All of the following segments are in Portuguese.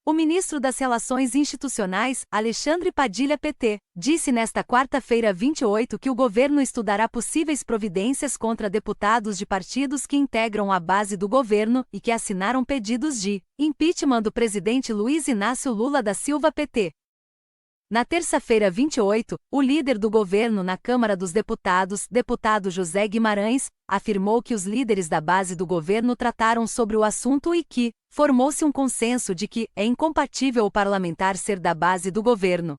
O ministro das Relações Institucionais, Alexandre Padilha PT, disse nesta quarta-feira 28 que o governo estudará possíveis providências contra deputados de partidos que integram a base do governo e que assinaram pedidos de impeachment do presidente Luiz Inácio Lula da Silva PT. Na terça-feira 28, o líder do governo na Câmara dos Deputados, deputado José Guimarães, afirmou que os líderes da base do governo trataram sobre o assunto e que formou-se um consenso de que é incompatível o parlamentar ser da base do governo,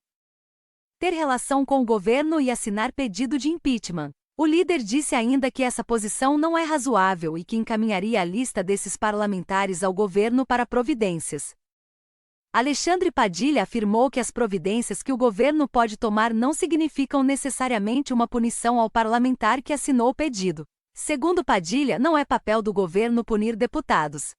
ter relação com o governo e assinar pedido de impeachment. O líder disse ainda que essa posição não é razoável e que encaminharia a lista desses parlamentares ao governo para providências. Alexandre Padilha afirmou que as providências que o governo pode tomar não significam necessariamente uma punição ao parlamentar que assinou o pedido. Segundo Padilha, não é papel do governo punir deputados.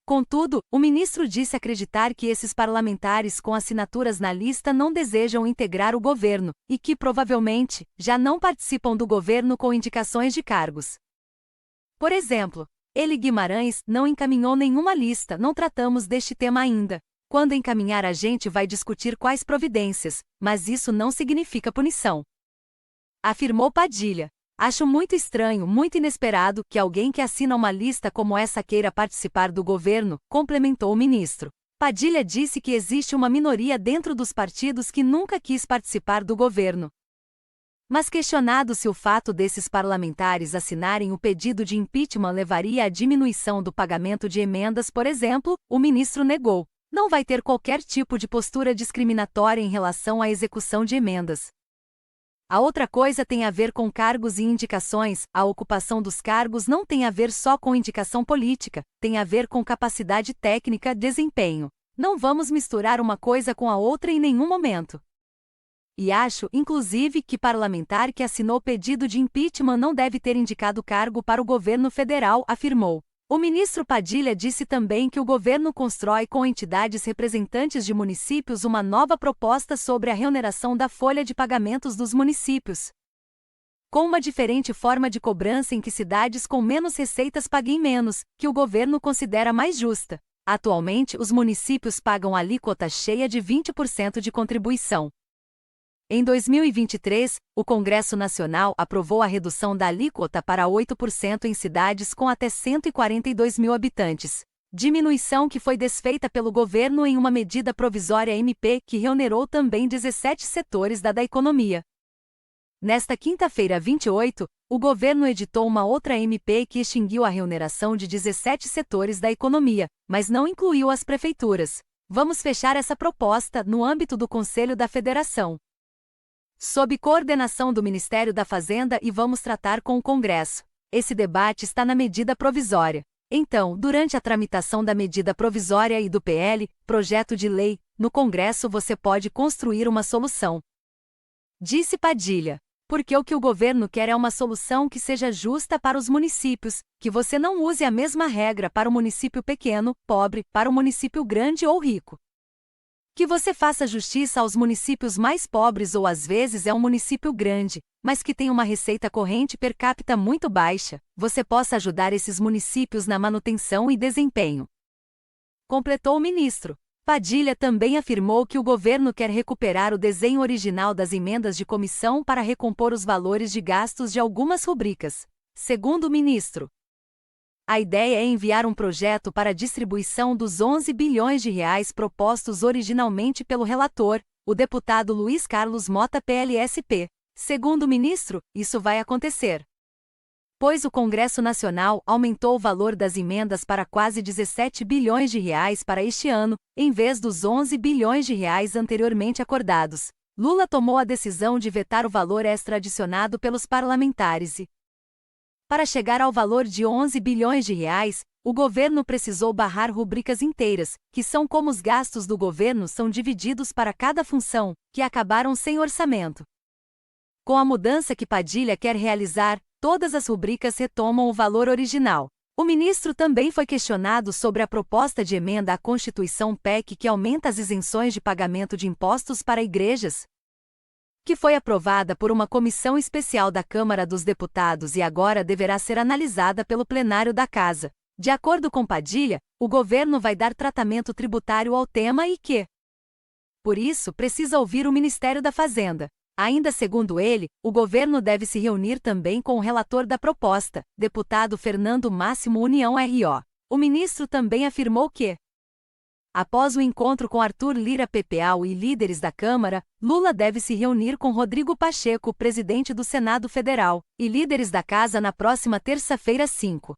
Contudo, o ministro disse acreditar que esses parlamentares com assinaturas na lista não desejam integrar o governo, e que, provavelmente, já não participam do governo com indicações de cargos. Por exemplo, ele Guimarães não encaminhou nenhuma lista, não tratamos deste tema ainda. Quando encaminhar a gente vai discutir quais providências, mas isso não significa punição. Afirmou Padilha. Acho muito estranho, muito inesperado, que alguém que assina uma lista como essa queira participar do governo, complementou o ministro. Padilha disse que existe uma minoria dentro dos partidos que nunca quis participar do governo. Mas questionado se o fato desses parlamentares assinarem o pedido de impeachment levaria à diminuição do pagamento de emendas, por exemplo, o ministro negou. Não vai ter qualquer tipo de postura discriminatória em relação à execução de emendas. A outra coisa tem a ver com cargos e indicações. A ocupação dos cargos não tem a ver só com indicação política, tem a ver com capacidade técnica, desempenho. Não vamos misturar uma coisa com a outra em nenhum momento. E acho, inclusive, que parlamentar que assinou pedido de impeachment não deve ter indicado cargo para o governo federal, afirmou. O ministro Padilha disse também que o governo constrói com entidades representantes de municípios uma nova proposta sobre a reoneração da folha de pagamentos dos municípios, com uma diferente forma de cobrança em que cidades com menos receitas paguem menos, que o governo considera mais justa. Atualmente, os municípios pagam alíquota cheia de 20% de contribuição. Em 2023, o Congresso Nacional aprovou a redução da alíquota para 8% em cidades com até 142 mil habitantes, diminuição que foi desfeita pelo governo em uma medida provisória MP que reonerou também 17 setores da economia. Nesta quinta-feira 28, o governo editou uma outra MP que extinguiu a reoneração de 17 setores da economia, mas não incluiu as prefeituras. Vamos fechar essa proposta no âmbito do Conselho da Federação, sob coordenação do Ministério da Fazenda, e vamos tratar com o Congresso. Esse debate está na medida provisória. Então, durante a tramitação da medida provisória e do PL, projeto de lei, no Congresso você pode construir uma solução. Disse Padilha. Porque o que o governo quer é uma solução que seja justa para os municípios, que você não use a mesma regra para o município pequeno, pobre, para o município grande ou rico. Que você faça justiça aos municípios mais pobres ou às vezes é um município grande, mas que tem uma receita corrente per capita muito baixa, você possa ajudar esses municípios na manutenção e desempenho. Completou o ministro. Padilha também afirmou que o governo quer recuperar o desenho original das emendas de comissão para recompor os valores de gastos de algumas rubricas. Segundo o ministro, a ideia é enviar um projeto para a distribuição dos 11 bilhões de reais propostos originalmente pelo relator, o deputado Luiz Carlos Mota PLSP. Segundo o ministro, isso vai acontecer, pois o Congresso Nacional aumentou o valor das emendas para quase 17 bilhões de reais para este ano, em vez dos 11 bilhões de reais anteriormente acordados. Lula tomou a decisão de vetar o valor extra adicionado pelos parlamentares e, para chegar ao valor de 11 bilhões de reais, o governo precisou barrar rubricas inteiras, que são como os gastos do governo são divididos para cada função, que acabaram sem orçamento. Com a mudança que Padilha quer realizar, todas as rubricas retomam o valor original. O ministro também foi questionado sobre a proposta de emenda à Constituição PEC que aumenta as isenções de pagamento de impostos para igrejas, que foi aprovada por uma comissão especial da Câmara dos Deputados e agora deverá ser analisada pelo plenário da Casa. De acordo com Padilha, o governo vai dar tratamento tributário ao tema e que, por isso, precisa ouvir o Ministério da Fazenda. Ainda segundo ele, o governo deve se reunir também com o relator da proposta, deputado Fernando Máximo União RO. O ministro também afirmou que, após o encontro com Arthur Lira PPAU e líderes da Câmara, Lula deve se reunir com Rodrigo Pacheco, presidente do Senado Federal, e líderes da Casa na próxima terça-feira 5.